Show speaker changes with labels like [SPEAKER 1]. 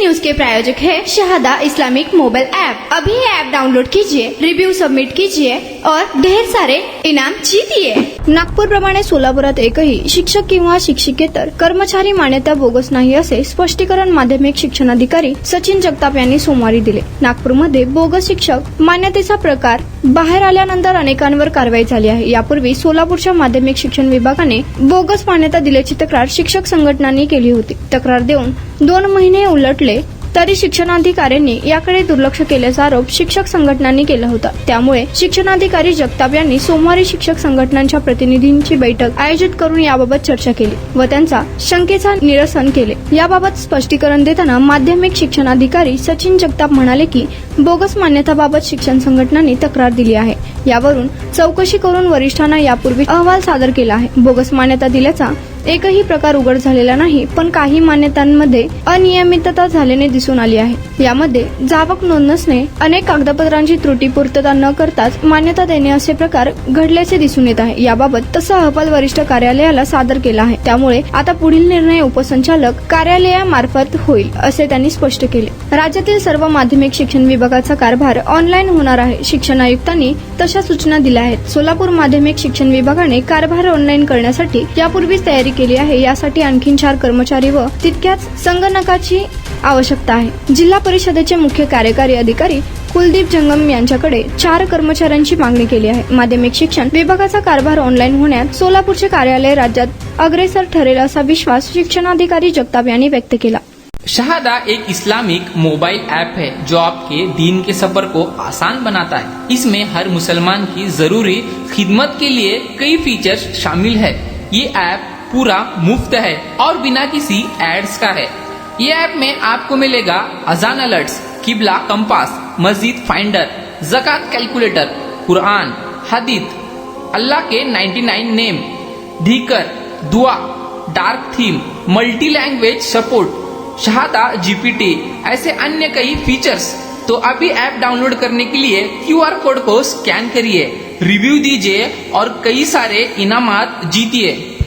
[SPEAKER 1] News के प्रायोजक है Shahada Islamic mobile app. अभी ऐप डाउनलोड कीजिए, रिव्यू सबमिट कीजिए और ढेर सारे इनाम जीतिए।
[SPEAKER 2] नागपूर प्रमाणे सोलापुरात एकही शिक्षक किंवा शिक्षिकेतर कर्मचारी मान्यता बोगस नाही असे स्पष्टीकरण माध्यमिक शिक्षणाधिकारी सचिन जगताप यांनी सोमवारी दिले। नागपूरमध्ये बोगस शिक्षक मान्यतेचा प्रकार बाहेर आल्यानंतर अनेकांवर कारवाई झाली आहे। यापूर्वी सोलापूरच्या माध्यमिक शिक्षण विभागाने बोगस मान्यता दिल्याची तक्रार शिक्षक संघटनांनी केली होती। तक्रार देऊन 2 महिने उलटले तरी शिक्षणाधिकाऱ्यांनी याकडे दुर्लक्ष केल्याचा आरोप शिक्षक संघटनांनी केला होता। त्यामुळे शिक्षणाधिकारी जगताप यांनी सोमवारी शिक्षक संघटनांच्या प्रतिनिधींची बैठक आयोजित करून याबाबत चर्चा केली व त्यांचा शंकेचा निरसन केले। याबाबत स्पष्टीकरण देताना माध्यमिक शिक्षणाधिकारी सचिन जगताप म्हणाले की बोगस मान्यताबाबत शिक्षण संघटनांनी तक्रार दिली आहे। यावरून चौकशी करून वरिष्ठांना यापूर्वी अहवाल सादर केला आहे। बोगस मान्यता दिल्याचा एकही प्रकार उघड झालेला नाही, पण काही मान्यतांमध्ये अनियमितता झाल्याने दिसून आली आहे। यामध्ये जावक नोंद नसणे, अनेक कागदपत्रांची त्रुटी पूर्तता न करताच मान्यता देणे असे प्रकार घडल्याचे दिसून येत आहे। याबाबत तसा अहवाल वरिष्ठ कार्यालयाला सादर केला आहे। त्यामुळे आता पुढील निर्णय उपसंचालक कार्यालयामार्फत होईल असे त्यांनी स्पष्ट केले। राज्यातील सर्व माध्यमिक शिक्षण विभागाचा कारभार ऑनलाईन होणार आहे। शिक्षण आयुक्तांनी तशा सूचना दिल्या आहेत। सोलापूर माध्यमिक शिक्षण विभागाने कारभार ऑनलाईन करण्यासाठी यापूर्वीच तयारी केली आहे। यासाठी आणखी 4 कर्मचारी व तितक्याच संगणकाची आवश्यकता आहे। जिल्हा परिषदेचे मुख्य कार्यकारी अधिकारी कुलदीप जंगम यांच्याकडे 4 कर्मचाऱ्यांची मागणी केली आहे। माध्यमिक शिक्षण विभागाचा कारभार ऑनलाईन होण्यात सोलापूरचे कार्यालय राज्यात अग्रेसर ठरेल असा विश्वास शिक्षणाधिकारी जगताप यांनी व्यक्त केला।
[SPEAKER 3] शहादा एक इस्लामिक मोबाइल ऐप है जो आपके दीन के सफर को आसान बनाता है। इसमें हर मुसलमान की जरूरी खिदमत के लिए कई फीचर्स शामिल है। ये ऐप पूरा मुफ्त है और बिना किसी एड्स का है। ये ऐप में आपको मिलेगा अजान अलर्ट्स, किबला कंपास, मस्जिद फाइंडर, ज़कात कैलकुलेटर, कुरान, हदीथ, अल्लाह के 99 नेम, धीकर, दुआ, dark theme, multi language support, Shahada GPT, ऐसे अन्य कई फीचर्स। तो अभी ऐप डाउनलोड करने के लिए QR कोड को स्कैन करिए, रिव्यू दीजिए और कई सारे इनामात जीतिए।